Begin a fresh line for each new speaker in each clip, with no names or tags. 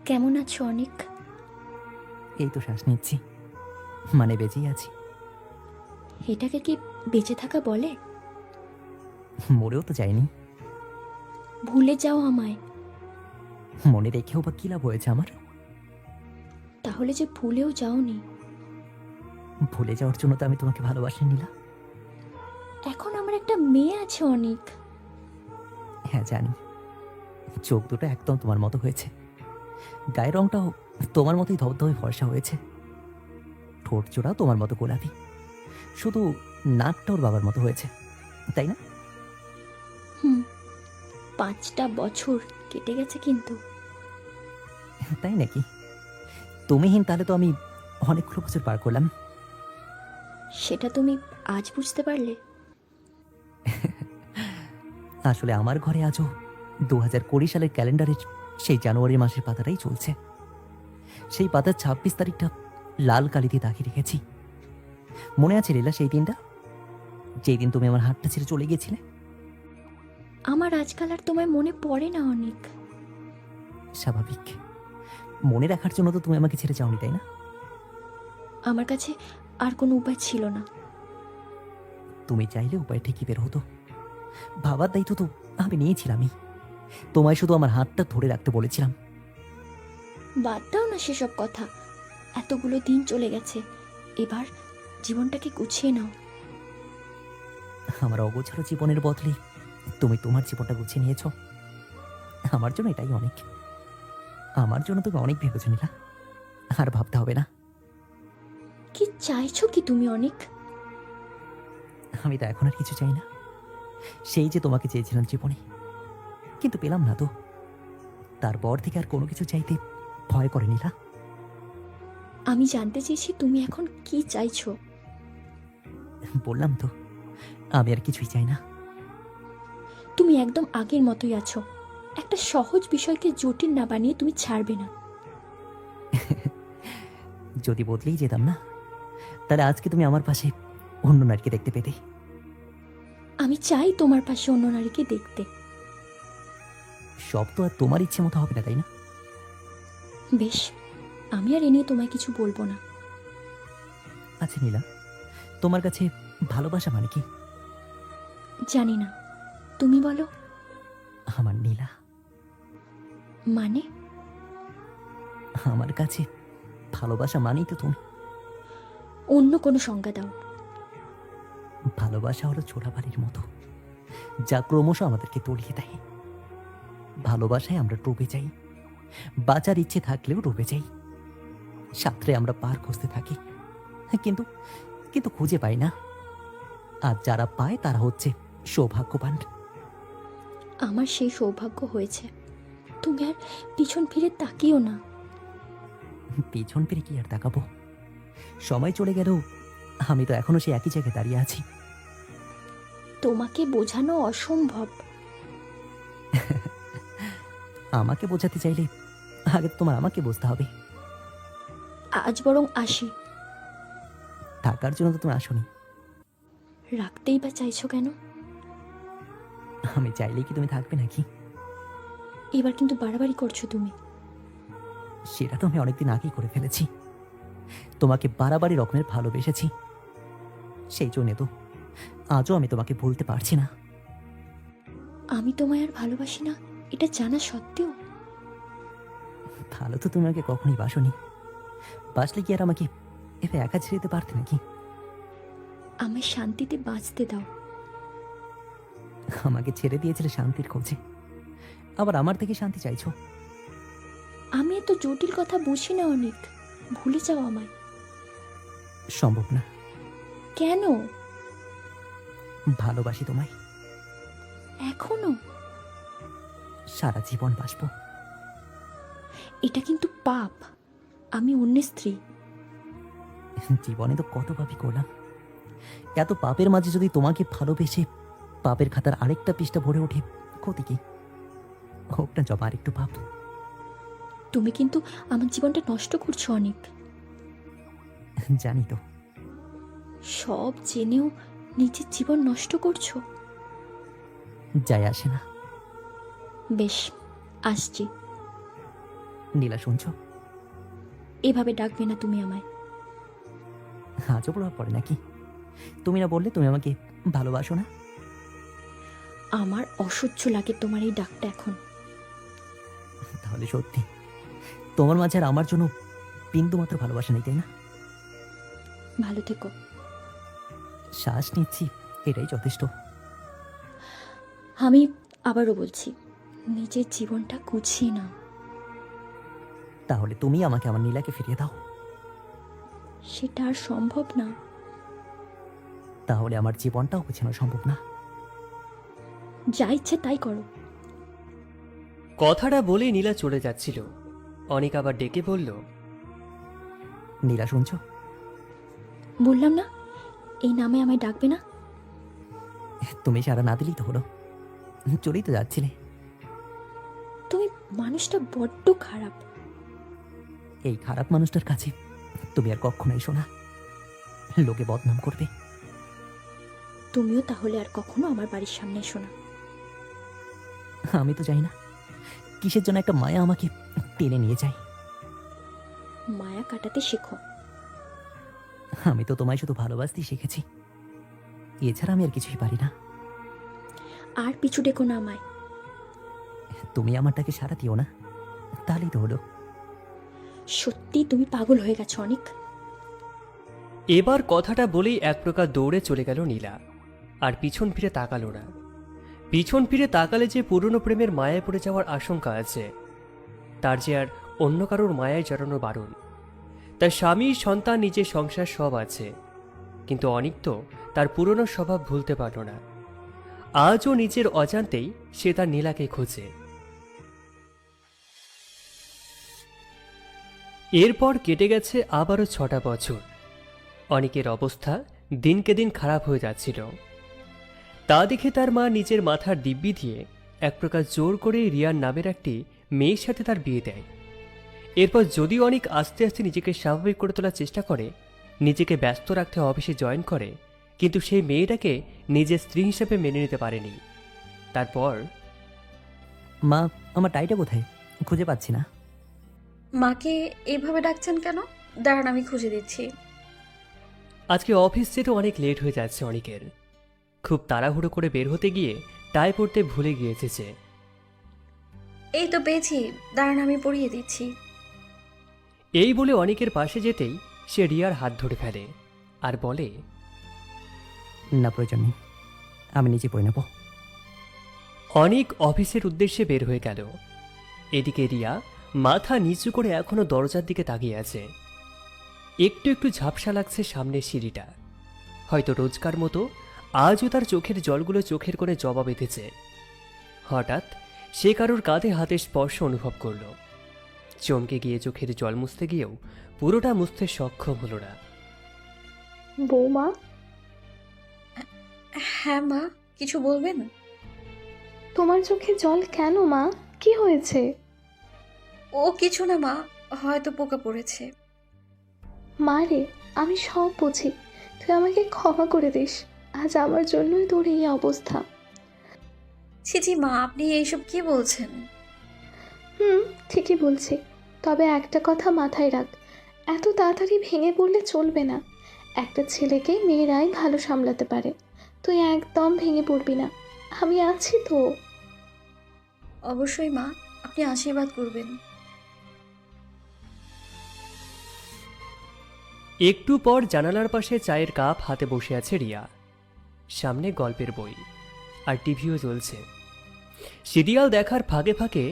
কেমন আছো অনিক?
এই তো শ্বাস নিচ্ছি, মানে বেঁচেই আছি।
এটাকে কি বেঁচে থাকা বলে?
মরেও তো যায়নি।
ভুলে যাও আমায়।
মনে রেখেও বা কি লাভ হয়েছে আমার?
তাহলে যে ভুলেও যাওনি।
ভুলে যাওয়ার জন্য তো আমি তোমাকে ভালোবাসি নীলা।
এখন আমার একটা মেয়ে আছে অনিক।
হ্যাঁ জানি, চোখ দুটো একদম তোমার মতো হয়েছে, গায়ের রংটাও তোমার মতোই ধবধবে ফর্সা হয়েছে, ঠোঁট জোড়া তোমার মতো গোলাপি, শুধু নাকটা ওর বাবার মতো হয়েছে, তাই না?
5টা বছর কেটে গেছে কিন্তু।
তাই নাকি? তুমিহীন তাহলে তো আমি অনেকগুলো বছর পার করলাম।
সেটা তুমি আজ বুঝতে পারলে?
আসলে আমার ঘরে আজও 2020 সালের ক্যালেন্ডারের সেই জানুয়ারি মাসের পাতাটাই চলছে। সেই পাতার 26 তারিখটা লাল কালি দিয়ে দাগিয়ে রেখেছি। মনে আছে লীলা সেই দিনটা, যেই দিন তুমি আমার হাতটা ছেড়ে চলে গিয়েছিলে?
আমার আজকাল আর তোমায় মনে পড়ে না অনিক।
স্বাভাবিক, মনে রাখার জন্য তো তুমি আমাকে ছেড়ে যাওনি, তাই না?
আমার কাছে আর কোনো উপায় ছিল না।
তুমি চাইলে উপায় ঠিকই বের হতো। ভাবার দায়িত্ব তো আমি নিয়েছিলামই, তোমায় শুধু আমার হাতটা ধরে রাখতে বলেছিলাম।
বাদ দাও না সেসব কথা। এতগুলো দিন চলে গেছে, এবার জীবনটাকে গুছিয়ে নাও।
আমার অগোছালো জীবনের বদলে তুমি তোমার জীবনটা গুছিয়ে নিয়েছো, আমার জন্য এটাই অনেক। আমার জন্য তুমি অনেক ভেবেছো নীলা, আর ভাবতে হবে না।
কি চাইছো কি তুমি অনিক?
আমি তো এখন আর কিছু চাই না, সেই যে তোমাকে চেয়েছিলাম জীবনে, কিন্তু পেলাম না তো। তারপর থেকে আর কোনো কিছু চাইতে ভয় করে নীলা।
আমি জানতে চেয়েছি তুমি এখন কি চাইছো।
বললাম তো, আমি আর কিছুই চাই না।
তুমি একদম আগের মতোই আছো। একটা সহজ বিষয়কে জটিল না বানিয়ে তুমি ছাড়বে না।
যদি বদলেই যেতাম না, তাহলে আজকে তুমি আমার পাশে অন্য নারীকে দেখতে পেতে।
আমি চাই তোমার পাশে অন্য নারীকে দেখতে।
সব তো আর তোমার ইচ্ছে মতো হবে না, তাই না?
বেশ, আমি আর এ নিয়ে তোমায় কিছু বলবো না।
আচ্ছা নীলা, তোমার কাছে ভালোবাসা মানে কি?
জানি না, তুমি বলো।
আমার নীলা,
মানে?
আমার কাছে ভালোবাসা মানেই তো তুমি।
অন্য কোনো সংজ্ঞা দাও।
ভালোবাসা হলো চোরাবালির মতো, যা ক্রমশ আমাদেরকে তলিয়ে দেয়। ভালোবাসায় আমরা ডুবে যাই, বাঁচার ইচ্ছে থাকলেও ডুবে যাই। সাঁতরে আমরা পার খুঁজতে থাকি, কিন্তু কিন্তু খুঁজে পাই না। আর যারা পায় তারা হচ্ছে সৌভাগ্যবান।
আমার সেই সৌভাগ্য হয়েছে। তুমি আর পিছন ফিরে তাকিও না।
পিছন ফিরে কি আর তাকাবো? সময় চলে গেলেও আমি তো এখনো সেই একই জায়গায় দাঁড়িয়ে আছি।
তোমাকে বোঝানো অসম্ভব।
আমাকে বোঝাতে চাইলে আগে তো তোমার আমাকে বুঝতে হবে।
আজ বরং আসি।
থাকার জন্য তো তুমি আসোনি।
রাখতেই বা চাইছো কেন?
আমি চাইলেই কি তুমি থাকবে নাকি?
এবার কিন্তু বাড়াবাড়ি করছো তুমি।
সেটা তো আমি অনেকদিন আগেই করে ফেলেছি। তোমাকে বাড়াবাড়ি রকমের ভালোবেসেছি, সেই জন্য তো আজও আমি তোমাকে ভুলতে পারছি না।
আমি তোমায় আর ভালোবাসি না এটা জানা সত্ত্বেও।
ভালো তো তুমি আমাকে কখনই বাসনি, বাসলে কি আর আমাকে এভাবে একা ছেড়ে দিতে পারতে নাকি?
আমায় শান্তিতে বাঁচতে দাও।
আমাকে ছেড়ে দিয়েছিলে শান্তির খোঁজে, আবার আমার থেকে শান্তি চাইছো?
আমি এত জটিল কথা বুঝি না অনেক। ভুলে যাও আমায়।
সম্ভব না।
কেন?
ভালোবাসি তোমায়,
এখনো?
সারা জীবন বাসবো।
এটা কিন্তু পাপ। আমি অন্যের স্ত্রী।
জীবনে তো কত পাপই করলাম, এত পাপের মাঝে যদি তোমাকে ভালোবেসে পাপের খাতার আরেকটা পৃষ্ঠা ভরে ওঠে, ক্ষতি কি? হোক না জমা আরেকটু পাপ।
তুমি কিন্তু আমার জীবনটা নষ্ট করছো অনেক।
জানি তো।
সব জেনেও নিজের জীবন নষ্ট করছো।
যায় আসে না।
বেশ, আসছি।
নীলা শুনছো?
এভাবে ডাকবে না তুমি আমায়।
আজও প্রভাব পড়ে নাকি? তুমি না বললে তুমি আমাকে ভালোবাসো না?
আমার অসহ্য লাগে তোমার এই ডাকটা এখন।
তাহলে সত্যি তোমার মাঝে আর আমার জন্য বিন্দু মাত্র ভালোবাসা নেই, তাই না?
ভালো থেকো।
শ্বাস নিচ্ছি, এটাই যথেষ্ট।
আমি আবারও বলছি, নিজের জীবনটা গুছিয়ে নাও।
তাহলে তুমি আমাকে আমার নীলাকে ফিরিয়ে দাও।
সেটা আর সম্ভব না।
তাহলে আমার জীবনটাও গোছানো সম্ভব না।
যা ইচ্ছে তাই করো।
কথাটা বলেই নীলা চলে যাচ্ছিল। অনিক আবার ডেকে বলল,
নীলা শুনছো?
বললাম না, এই নামে আমায় ডাকবে না।
তুমি সারা না দিলেই তো হলো, চলেই তো যাচ্ছিলে।
তুমি মানুষটা বড্ড খারাপ।
এই খারাপ মানুষটার কাছে তুমি আর কখনো এসো না, লোকে বদনাম করবে।
তুমিও তাহলে আর কখনো আমার বাড়ির সামনে এসো না।
আমি তো চাই না কিসের জন্য একটা মায়া আমাকে টেনে নিয়ে যায়।
মায়া কাটাতে শেখো।
আমি তো তোমায় শুধু ভালোবাসতেই শিখেছি, এছাড়া আমি আর কিছুই পারি না।
আর পিছু ডেকো না আমায়।
তুমি আমারটাকে সারা দিও না, তাহলেই তো হলো।
সত্যি তুমি পাগল হয়ে গেছো অনেক।
এবার কথাটা বলেই এক প্রকার দৌড়ে চলে গেল নীলা, আর পিছন ফিরে তাকালো না। পিছন ফিরে তাকালে যে পুরনো প্রেমের মায়ায় পড়ে যাওয়ার আশঙ্কা আছে, তার যে আর অন্য কারোর মায়ায় জড়ানো বারণ। তার স্বামী, সন্তান, নিজের সংসার সব আছে, কিন্তু অনিক তো তার পুরনো স্বভাব ভুলতে পারল না। আজও নিজের অজান্তেই সে তার নীলাকে খোঁজে। এরপর কেটে গেছে আবারও 6টা বছর। অনিকের অবস্থা দিনকে দিন খারাপ হয়ে যাচ্ছিল। তা দেখে তার মা নিজের মাথার দিব্যি দিয়ে এক প্রকার জোর করে রিয়ার নামের একটি মেয়ের সাথে তার বিয়ে দেয়। এরপর যদিও অনেক আস্তে আস্তে নিজেকে স্বাভাবিক করে তোলার চেষ্টা করে, নিজেকে ব্যস্ত রাখতে অফিসে জয়েন করে, কিন্তু সেই মেয়েটাকে নিজের স্ত্রী হিসেবে মেনে নিতে পারেনি। তারপর
মা, আমার টাইটা কোথায়? খুঁজে পাচ্ছি না।
মাকে এভাবে ডাকছেন কেন? দাঁড়ান, আমি খুঁজে দিচ্ছি।
আজকে অফিস যেতে অনেক লেট হয়ে যাচ্ছে অনিকের। খুব তাড়াহুড়ো করে বের হতে গিয়ে টাই পরতে ভুলে গিয়েছে সে।
এই তো পেয়েছি, দাঁড়ান আমি পরিয়ে দিচ্ছি।
এই বলে অনিকের পাশে যেতেই সে রিয়ার হাত ধরে ফেলে আর বলে,
না, প্রয়োজন নেই, আমি নিজে পড়ে নেব।
অনিক অফিসের উদ্দেশ্যে বের হয়ে গেল। এদিকে রিয়া মাথা নিচু করে এখনো দরজার দিকে তাকিয়ে আছে। একটু একটু ঝাপসা লাগছে সামনের সিঁড়িটা। হয়তো রোজকার মতো আজও তার চোখের জলগুলো চোখের কোণে জবা বেঁধেছে। হঠাৎ সে কারোর কাঁধে হাতের স্পর্শ অনুভব করল। চমকে গিয়ে চোখের জল মুছতে গিয়েও পুরোটা মুছতে সক্ষম হলো না।
বৌমা,
হ্যাঁ মা, কিছু বলবেন?
তোমার চোখে জল কেন মা? কি হয়েছে?
ও কিছু না মা, হয়তো পোকা পড়েছে।
মা রে, আমি সব বুঝি, তুই আমাকে ক্ষমা করে দিস। আজ আমার জন্যই তোর এই অবস্থা।
ছি ছি মা, আপনি এইসব কি বলছেন?
ঠিকই বলছি, তবে একটা কথা মাথায় রাখ, এত তাড়াতাড়ি ভেঙে পড়লে চলবে না। একটা ছেলেকে মেয়েরাই ভালো সামলাতে পারে, তুই একদম ভেঙে পড়বি না, আমি আছি তো।
অবশ্যই মা, আপনি আশীর্বাদ করবেন।
একটু পর জানালার পাশে চায়ের কাপ হাতে বসে আছে রিয়া। সামনে গল্পের বই আর টিভিও চলছে। সিরিয়াল দেখার ফাঁকে ফাঁকে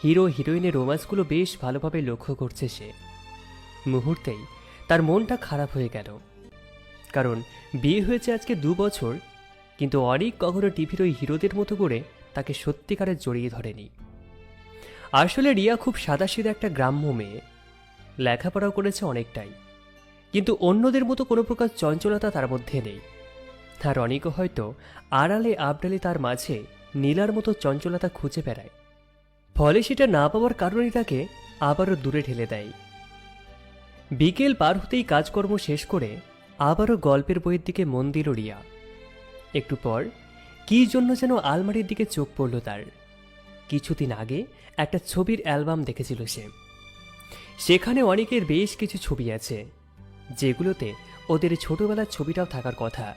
হিরো হিরোইনের রোম্যান্সগুলো বেশ ভালোভাবে লক্ষ্য করছে সে। মুহূর্তেই তার মনটা খারাপ হয়ে গেল, কারণ বিয়ে হয়েছে আজকে 2 বছর, কিন্তু অনেক কখনো টিভির ওই হিরোদের মতো করে তাকে সত্যিকারে জড়িয়ে ধরেনি। আসলে রিয়া খুব সাদাসিধা একটা গ্রাম্য মেয়ে, লেখাপড়াও করেছে অনেকটাই, কিন্তু অন্যদের মতো কোনো প্রকার চঞ্চলতা তার মধ্যে নেই। তার অনেকও হয়তো আড়ালে আবডালে তার মাঝে নীলার মতো চঞ্চলতা খুঁজে বেড়ায়, ফলে সেটা না পাওয়ার কারণেই তাকে আবারও দূরে ঠেলে দেয়। বিকেল পার হতেই কাজকর্ম শেষ করে আবারও গল্পের বইয়ের দিকে মন দিল রিয়া। একটু পর কী জন্য যেন আলমারির দিকে চোখ পড়ল তার। কিছুদিন আগে একটা ছবির অ্যালবাম দেখেছিল সে। সেখানে অনেকের বেশ কিছু ছবি আছে, যেগুলোতে ওদের ছোটবেলার ছবিটাও থাকার কথা।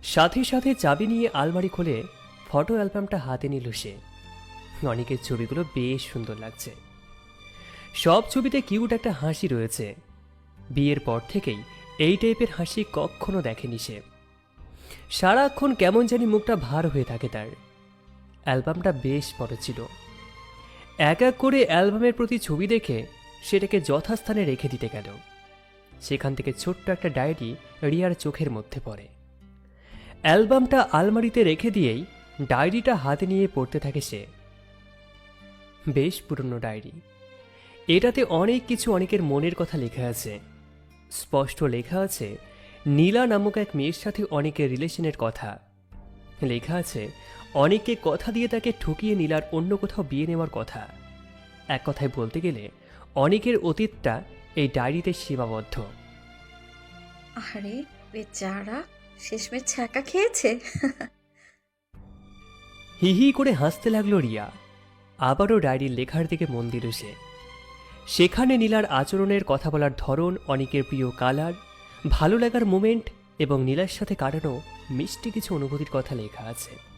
সাথে সাথে চাবি নিয়ে আলমারি খুলে ফটো অ্যালবামটা হাতে নিল সে। অনেকের ছবিগুলো বেশ সুন্দর লাগছে। সব ছবিতে কিউট একটা হাসি রয়েছে। বিয়ের পর থেকেই এই টাইপের হাসি কখনো দেখেনি সে। সারাক্ষণ কেমন জানি মুখটা ভার হয়ে থাকে তার। অ্যালবামটা বেশ বড় ছিল। এক এক করে অ্যালবামের প্রতি ছবি দেখে সেটাকে যথাস্থানে রেখে দিতে গেল। সেখান থেকে ছোট্ট একটা ডায়েরি রিয়ার চোখের মধ্যে পড়ে। অ্যালবামটা আলমারিতে রেখে দিয়েই ডায়েরিটা হাতে নিয়ে পড়তে থাকে সে। বেশ পুরনো ডায়েরি। এটাতে অনেক কিছু অনেকের মনের কথা লেখা আছে। স্পষ্ট লেখা আছে নীলা নামক এক মেয়ের সাথে অনেকের রিলেশনের কথা। লেখা আছে অনেককে কথা দিয়ে তাকে ঠকিয়ে নীলার অন্য কোথাও বিয়ে নেওয়ার কথা। এক কথায় বলতে গেলে অনেকের অতীতটা এই ডায়েরিতে সীমাবদ্ধ।
আরে বেচারা শেষমেশ ছ্যাঁকা খেয়েছে।
হি হি করে হাসতে লাগলো রিয়া। আবারও ডায়েরির লেখার দিকে মন দিল সে। সেখানে নীলার আচরণের, কথা বলার ধরন, অনেকের প্রিয় কালার, ভালো লাগার মোমেন্ট এবং নীলার সাথে কাটানো মিষ্টি কিছু অনুভূতির কথা লেখা আছে।